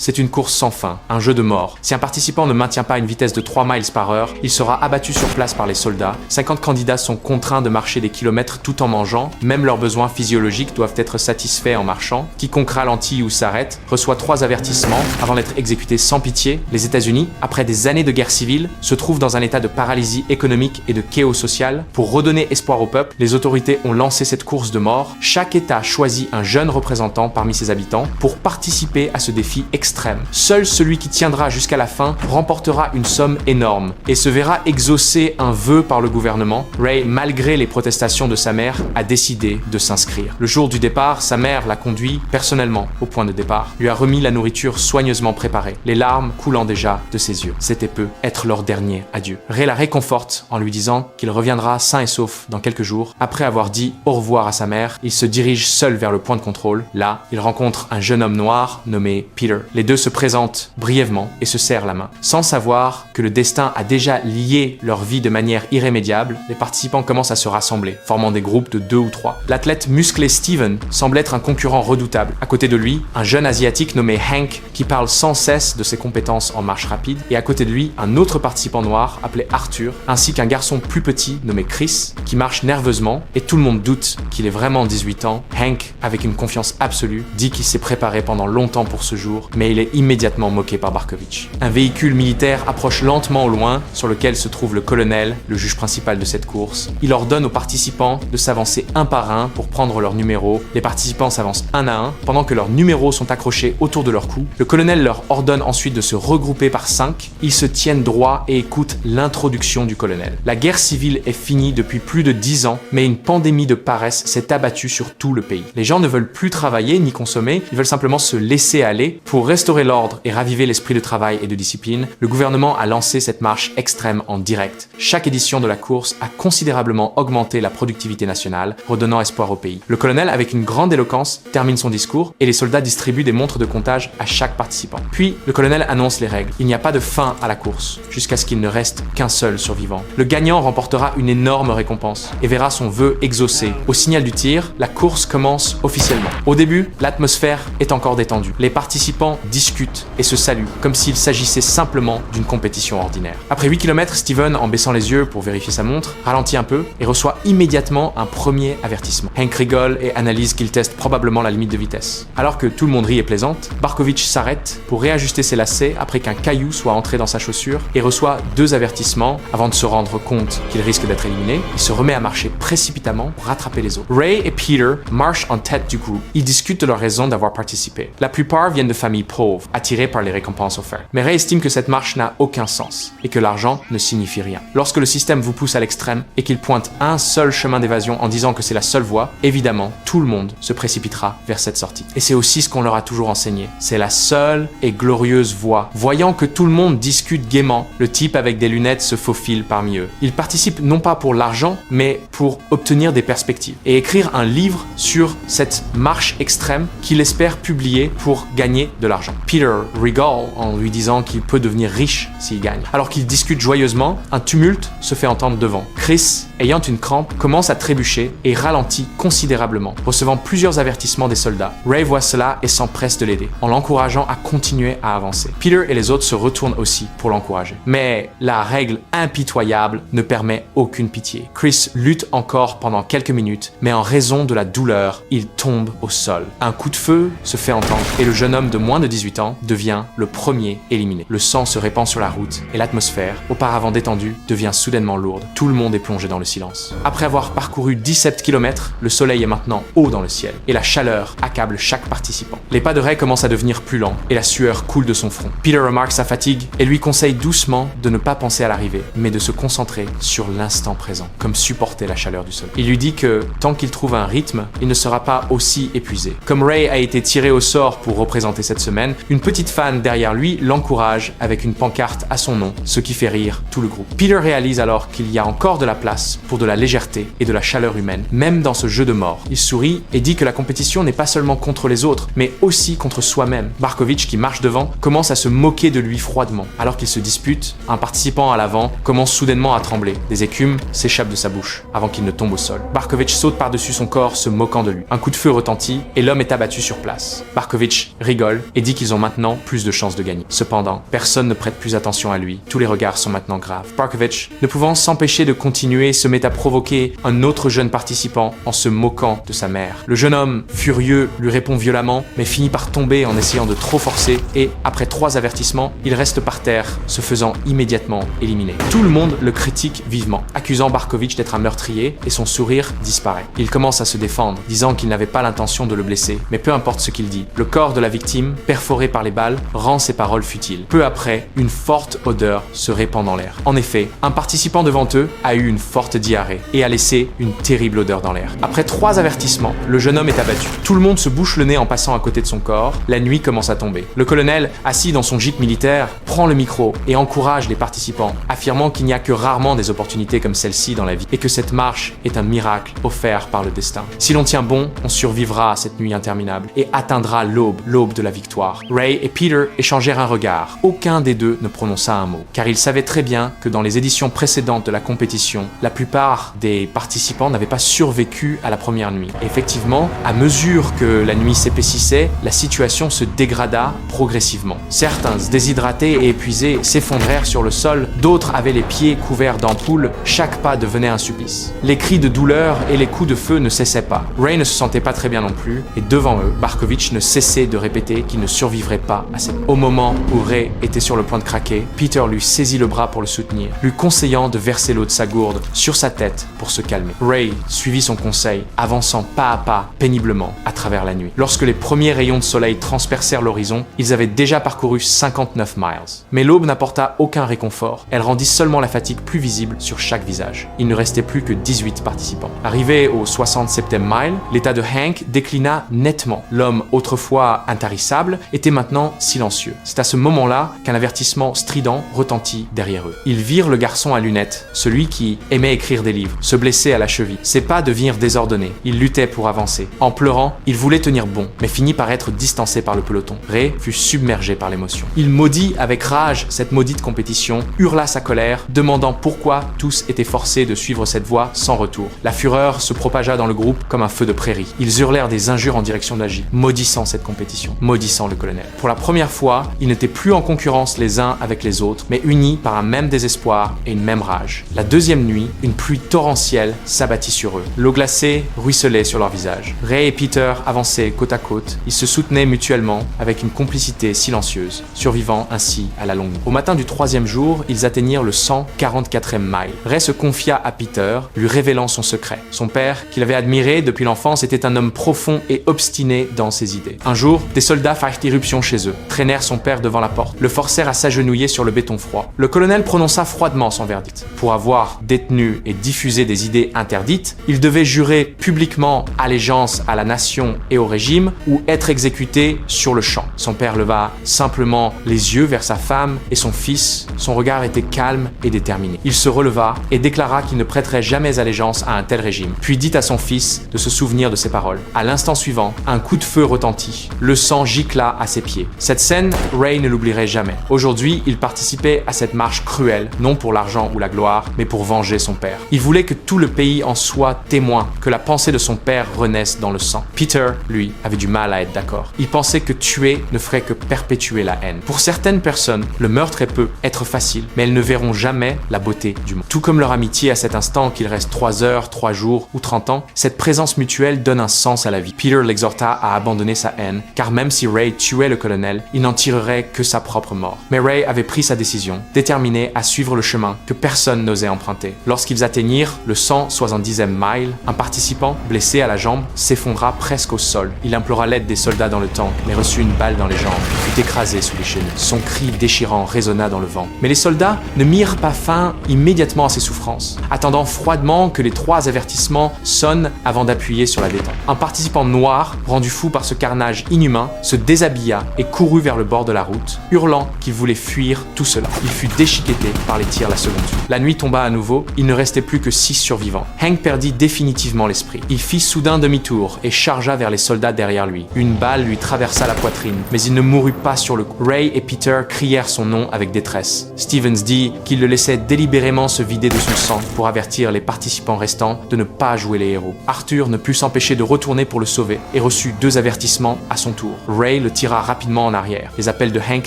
c'est une course sans fin, un jeu de mort. Si un participant ne maintient pas une vitesse de 3 miles par heure, il sera abattu sur place par les soldats. 50 candidats sont contraints de marcher des kilomètres tout en mangeant. Même leurs besoins physiologiques doivent être satisfaits en marchant. Quiconque ralentit ou s'arrête reçoit 3 avertissements avant d'être exécuté sans pitié. Les États-Unis, après des années de guerre civile, se trouvent dans un état de paralysie économique et de chaos social. Pour redonner espoir au peuple, les autorités ont lancé cette course de mort. Chaque État choisit un jeune représentant parmi ses habitants pour participer à ce défi extrême. Seul celui qui tiendra jusqu'à la fin remportera une somme énorme et se verra exaucer un vœu par le gouvernement. Ray, malgré les protestations de sa mère, a décidé de s'inscrire. Le jour du départ, sa mère l'a conduit personnellement au point de départ, lui a remis la nourriture soigneusement préparée, les larmes coulant déjà de ses yeux. C'était peu être leur dernier adieu. Ray la réconforte en lui disant qu'il reviendra sain et sauf dans quelques jours. Après avoir dit au revoir à sa mère, il se dirige seul vers le point de contrôle. Là, il rencontre un jeune homme noir nommé Peter. Les deux se présentent brièvement et se serrent la main. Sans savoir que le destin a déjà lié leur vie de manière irrémédiable, les participants commencent à se rassembler, formant des groupes de 2 ou 3. L'athlète musclé Steven semble être un concurrent redoutable. À côté de lui, un jeune asiatique nommé Hank qui parle sans cesse de ses compétences en marche rapide, et à côté de lui, un autre participant noir appelé Arthur, ainsi qu'un garçon plus petit nommé Chris qui marche nerveusement, et tout le monde doute qu'il ait vraiment 18 ans. Hank, avec une confiance absolue, dit qu'il s'est préparé pendant longtemps pour ce jour, mais il est immédiatement moqué par Barkovich. Un véhicule militaire approche lentement au loin, sur lequel se trouve le colonel, le juge principal de cette course. Il ordonne aux participants de s'avancer un par un pour prendre leur numéro. Les participants s'avancent un à un, pendant que leurs numéros sont accrochés autour de leur cou. Le colonel leur ordonne ensuite de se regrouper par 5. Ils se tiennent droit et écoutent l'introduction du colonel. La guerre civile est finie depuis plus de 10 ans, mais une pandémie de paresse s'est abattue sur tout le pays. Les gens ne veulent plus travailler ni consommer, ils veulent simplement se laisser aller. Pour restaurer l'ordre et raviver l'esprit de travail et de discipline, le gouvernement a lancé cette marche extrême en direct. Chaque édition de la course a considérablement augmenté la productivité nationale, redonnant espoir au pays. Le colonel, avec une grande éloquence, termine son discours et les soldats distribuent des montres de comptage à chaque participant. Puis, le colonel annonce les règles. Il n'y a pas de fin à la course, jusqu'à ce qu'il ne reste qu'un seul survivant. Le gagnant remportera une énorme récompense et verra son vœu exaucé. Au signal du tir, la course commence officiellement. Au début, l'atmosphère est encore détendue. Les participants discutent et se saluent, comme s'il s'agissait simplement d'une compétition ordinaire. Après 8 km, Steven, en baissant les yeux pour vérifier sa montre, ralentit un peu et reçoit immédiatement un premier avertissement. Hank rigole et analyse qu'il teste probablement la limite de vitesse. Alors que tout le monde rit et plaisante, Barkovich s'arrête pour réajuster ses lacets après qu'un caillou soit entré dans sa chaussure et reçoit 2 avertissements avant de se rendre compte qu'il risque d'être éliminé. Il se remet à marcher précipitamment pour rattraper les autres. Ray et Peter marchent en tête du groupe. Ils discutent de leur raison d'avoir participé. La plupart viennent de familles pauvres, attirées par les récompenses offertes. Mais Ray estime que cette marche n'a aucun sens et que l'argent ne signifie rien. Lorsque le système vous pousse à l'extrême et qu'il pointe un seul chemin d'évasion en disant que c'est la seule voie, évidemment, tout le monde se précipitera vers cette sortie. Et c'est aussi ce qu'on leur a toujours enseigné. C'est la seule et glorieuse voie. Voyant que tout le monde discute gaiement, le type avec des lunettes se faufile parmi eux. Il participe non pas pour l'argent, mais pour obtenir des perspectives et écrire un livre sur cette marche extrême qu'il espère publier pour gagner de l'argent. Peter rigole en lui disant qu'il peut devenir riche s'il gagne. Alors qu'ils discutent joyeusement, un tumulte se fait entendre devant. Chris, ayant une crampe, commence à trébucher et ralentit considérablement, recevant plusieurs avertissements des soldats. Ray voit cela et s'empresse de l'aider, en l'encourageant à continuer à avancer. Peter et les autres se retournent aussi pour l'encourager. Mais la règle impitoyable ne permet aucune pitié. Chris lutte encore pendant quelques minutes, mais en raison de la douleur, il tombe au sol. Un coup de feu se fait entendre et le jeune homme de moins de 18 ans devient le premier éliminé. Le sang se répand sur la route et l'atmosphère, auparavant détendue, devient soudainement lourde. Tout le monde est plongé dans le silence. Après avoir parcouru 17 km, le soleil est maintenant haut dans le ciel et la chaleur accable chaque participant. Les pas de Ray commencent à devenir plus lents et la sueur coule de son front. Peter remarque sa fatigue et lui conseille doucement de ne pas penser à l'arrivée, mais de se concentrer sur l'instant présent, comme supporter la chaleur du soleil. Il lui dit que tant qu'il trouve un rythme, il ne sera pas aussi épuisé. Comme Ray a été tiré au sort pour représenter cette semaine, une petite fan derrière lui l'encourage avec une pancarte à son nom, ce qui fait rire tout le groupe. Peter réalise alors qu'il y a encore de la place place pour de la légèreté et de la chaleur humaine, même dans ce jeu de mort. Il sourit et dit que la compétition n'est pas seulement contre les autres, mais aussi contre soi-même. Barkovich, qui marche devant, commence à se moquer de lui froidement. Alors qu'il se dispute, un participant à l'avant commence soudainement à trembler. Des écumes s'échappent de sa bouche avant qu'il ne tombe au sol. Barkovich saute par-dessus son corps, se moquant de lui. Un coup de feu retentit et l'homme est abattu sur place. Barkovich rigole et dit qu'ils ont maintenant plus de chances de gagner. Cependant, personne ne prête plus attention à lui. Tous les regards sont maintenant graves. Barkovich, ne pouvant s'empêcher de continuer, se met à provoquer un autre jeune participant en se moquant de sa mère. Le jeune homme, furieux, lui répond violemment, mais finit par tomber en essayant de trop forcer et, après 3 avertissements, il reste par terre, se faisant immédiatement éliminer. Tout le monde le critique vivement, accusant Barkovich d'être un meurtrier et son sourire disparaît. Il commence à se défendre, disant qu'il n'avait pas l'intention de le blesser, mais peu importe ce qu'il dit. Le corps de la victime, perforé par les balles, rend ses paroles futiles. Peu après, une forte odeur se répand dans l'air. En effet, un participant devant eux a eu une forte diarrhée et a laissé une terrible odeur dans l'air. Après 3 avertissements, le jeune homme est abattu. Tout le monde se bouche le nez en passant à côté de son corps. La nuit commence à tomber. Le colonel, assis dans son gîte militaire, prend le micro et encourage les participants, affirmant qu'il n'y a que rarement des opportunités comme celle-ci dans la vie et que cette marche est un miracle offert par le destin. Si l'on tient bon, on survivra à cette nuit interminable et atteindra l'aube de la victoire. Ray et Peter échangèrent un regard. Aucun des deux ne prononça un mot, car ils savaient très bien que dans les éditions précédentes de la compétition, la plupart des participants n'avaient pas survécu à la première nuit. Et effectivement, à mesure que la nuit s'épaississait, la situation se dégrada progressivement. Certains, déshydratés et épuisés, s'effondrèrent sur le sol, d'autres avaient les pieds couverts d'ampoules, chaque pas devenait un supplice. Les cris de douleur et les coups de feu ne cessaient pas. Ray ne se sentait pas très bien non plus, et devant eux, Barkovich ne cessait de répéter qu'il ne survivrait pas à cette... Au moment où Ray était sur le point de craquer, Peter lui saisit le bras pour le soutenir, lui conseillant de verser l'eau de sa gourde sur sa tête pour se calmer. Ray suivit son conseil, avançant pas à pas, péniblement, à travers la nuit. Lorsque les premiers rayons de soleil transpercèrent l'horizon, ils avaient déjà parcouru 59 miles. Mais l'aube n'apporta aucun réconfort, elle rendit seulement la fatigue plus visible sur chaque visage. Il ne restait plus que 18 participants. Arrivé au 67e mile, l'état de Hank déclina nettement. L'homme, autrefois intarissable, était maintenant silencieux. C'est à ce moment-là qu'un avertissement strident retentit derrière eux. Ils virent le garçon à lunettes, celui qui aimait écrire des livres, se blesser à la cheville. Ses pas devinrent désordonnés. Il luttait pour avancer. En pleurant, il voulait tenir bon, mais finit par être distancé par le peloton. Ray fut submergé par l'émotion. Il maudit avec rage cette maudite compétition, hurla sa colère, demandant pourquoi tous étaient forcés de suivre cette voie sans retour. La fureur se propagea dans le groupe comme un feu de prairie. Ils hurlèrent des injures en direction d'Agi, maudissant cette compétition, maudissant le colonel. Pour la première fois, ils n'étaient plus en concurrence les uns avec les autres, mais unis par un même désespoir et une même rage. La deuxième nuit, une pluie torrentielle s'abattit sur eux. L'eau glacée ruisselait sur leur visage. Ray et Peter avançaient côte à côte. Ils se soutenaient mutuellement avec une complicité silencieuse, survivant ainsi à la longue nuit. Au matin du 3e jour, ils atteignirent le 144e mile. Ray se confia à Peter, lui révélant son secret. Son père, qu'il avait admiré depuis l'enfance, était un homme profond et obstiné dans ses idées. Un jour, des soldats firent irruption chez eux, traînèrent son père devant la porte, le forcèrent à s'agenouiller sur le béton froid. Le colonel prononça froidement son verdict. Pour avoir détenu et diffusé des idées interdites, il devait jurer publiquement allégeance à la nation et au régime ou être exécuté sur le champ. Son père leva simplement les yeux vers sa femme et son fils. Son regard était calme et déterminé. Il se releva et déclara qu'il ne prêterait jamais allégeance à un tel régime, puis dit à son fils de se souvenir de ses paroles. À l'instant suivant, un coup de feu retentit. Le sang gicla à ses pieds. Cette scène, Ray ne l'oublierait jamais. Aujourd'hui, il participait à cette marche cruelle, non pour l'argent ou la gloire, mais pour venger son père. Il voulait que tout le pays en soit témoin, que la pensée de son père renaisse dans le sang. Peter, lui, avait du mal à être d'accord. Il pensait que tuer ne ferait que perpétuer la haine. Pour certaines personnes, le meurtre peut être facile, mais elles ne verront jamais la beauté du monde. Tout comme leur amitié à cet instant, qu'il reste 3 heures, 3 jours ou 30 ans, cette présence mutuelle donne un sens à la vie. Peter l'exhorta à abandonner sa haine, car même si Ray tuait le colonel, il n'en tirerait que sa propre mort. Mais Ray avait pris sa décision, déterminé à suivre le chemin que personne n'osait emprunter. Lorsqu'ils atteignirent le 170e mile, un participant, blessé à la jambe, s'effondra presque au sol. Il implora l'aide des soldats dans le tank, mais reçut une balle dans les jambes, fut écrasé sous les chenilles. Son cri déchirant résonna dans le vent. Mais les soldats ne mirent pas fin immédiatement à ses souffrances, attendant froidement que les 3 avertissements sonnent avant d'appuyer sur la détente. Un participant noir, rendu fou par ce carnage inhumain, se déshabilla et courut vers le bord de la route, hurlant qu'il voulait fuir tout cela. Il fut déchiqueté par les tirs la seconde. La nuit tomba à nouveau, il ne restait restait plus que 6 survivants. Hank perdit définitivement l'esprit. Il fit soudain demi-tour et chargea vers les soldats derrière lui. Une balle lui traversa la poitrine, mais il ne mourut pas sur le coup. Ray et Peter crièrent son nom avec détresse. Stevens dit qu'il le laissait délibérément se vider de son sang pour avertir les participants restants de ne pas jouer les héros. Arthur ne put s'empêcher de retourner pour le sauver et reçut 2 avertissements à son tour. Ray le tira rapidement en arrière. Les appels de Hank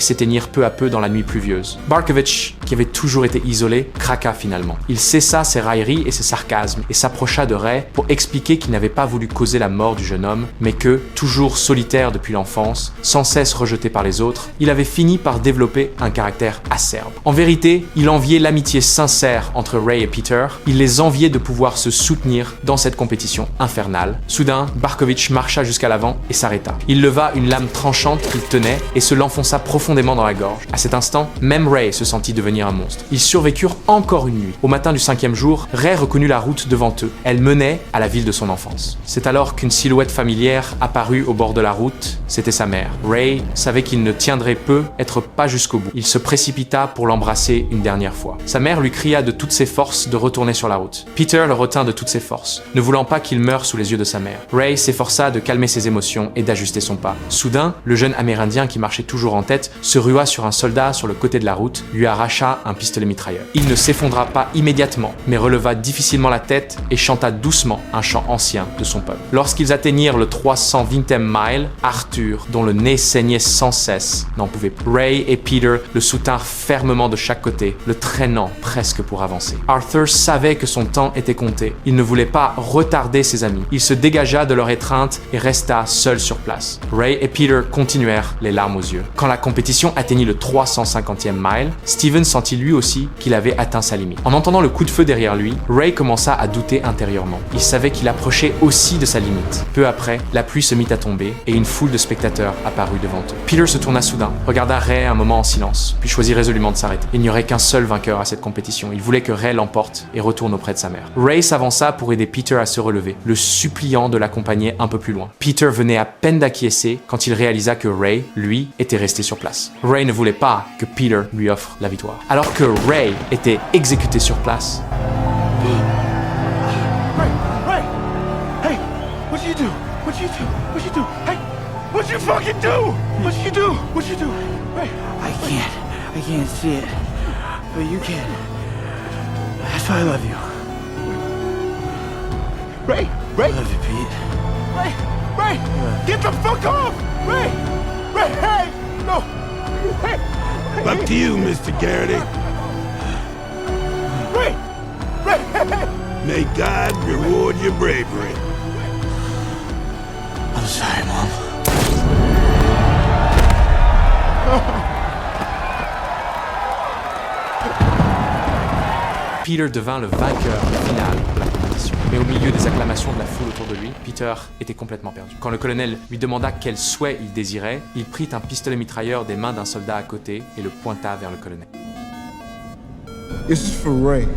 s'éteignirent peu à peu dans la nuit pluvieuse. Barkovich, qui avait toujours été isolé, craqua finalement. Il cessa ses railleries et ses sarcasmes et s'approcha de Ray pour expliquer qu'il n'avait pas voulu causer la mort du jeune homme, mais que, toujours solitaire depuis l'enfance, sans cesse rejeté par les autres, il avait fini par développer un caractère acerbe. En vérité, il enviait l'amitié sincère entre Ray et Peter, il les enviait de pouvoir se soutenir dans cette compétition infernale. Soudain, Barkovich marcha jusqu'à l'avant et s'arrêta. Il leva une lame tranchante qu'il tenait et se l'enfonça profondément dans la gorge. À cet instant, même Ray se sentit devenir un monstre. Ils survécurent encore une nuit. Au matin du 5e jour, Ray reconnut la route devant eux. Elle menait à la ville de son enfance. C'est alors qu'une silhouette familière apparut au bord de la route. C'était sa mère. Ray savait qu'il ne tiendrait peu être pas jusqu'au bout. Il se précipita pour l'embrasser une dernière fois. Sa mère lui cria de toutes ses forces de retourner sur la route. Peter le retint de toutes ses forces, ne voulant pas qu'il meure sous les yeux de sa mère. Ray s'efforça de calmer ses émotions et d'ajuster son pas. Soudain, le jeune Amérindien qui marchait toujours en tête se rua sur un soldat sur le côté de la route, lui arracha un pistolet mitrailleur. Il ne s'effondra pas immédiatement, mais releva difficilement la tête et chanta doucement un chant ancien de son peuple. Lorsqu'ils atteignirent le 320e mile, Arthur, dont le nez saignait sans cesse, n'en pouvait plus. Ray et Peter le soutinrent fermement de chaque côté, le traînant presque pour avancer. Arthur savait que son temps était compté. Il ne voulait pas retarder ses amis. Il se dégagea de leur étreinte et resta seul sur place. Ray et Peter continuèrent, les larmes aux yeux. Quand la compétition atteignit le 350e mile, Steven sentit lui aussi qu'il avait atteint sa limite. En entendant le coup de feu derrière lui, Ray commença à douter intérieurement. Il savait qu'il approchait aussi de sa limite. Peu après, la pluie se mit à tomber et une foule de spectateurs apparut devant eux. Peter se tourna soudain, regarda Ray un moment en silence, puis choisit résolument de s'arrêter. Il n'y aurait qu'un seul vainqueur à cette compétition. Il voulait que Ray l'emporte et retourne auprès de sa mère. Ray s'avança pour aider Peter à se relever, le suppliant de l'accompagner un peu plus loin. Peter venait à peine d'acquiescer quand il réalisa que Ray, lui, était resté sur place. Ray ne voulait pas que Peter lui offre la victoire. Alors que Ray était exécuté sur place, Ray! Hey! What'd you do? What'd you do? What'd you do? Hey! What'd you fucking do? What'd you do? What'd you do? Ray! I can't see it, but you can. That's why I love you. Ray! Ray! I love you, Pete. Ray! Ray! Get the fuck off! Ray! Ray! Hey! No! Hey! Up to you, Mr. Garrity. Ray! Ray! Hey! May God reward your bravery. I'm sorry, Mom. Peter devint le vainqueur final de la compétition. Mais au milieu des acclamations de la foule autour de lui, Peter était complètement perdu. Quand le colonel lui demanda quel souhait il désirait, il prit un pistolet mitrailleur des mains d'un soldat à côté et le pointa vers le colonel. This is for Ray.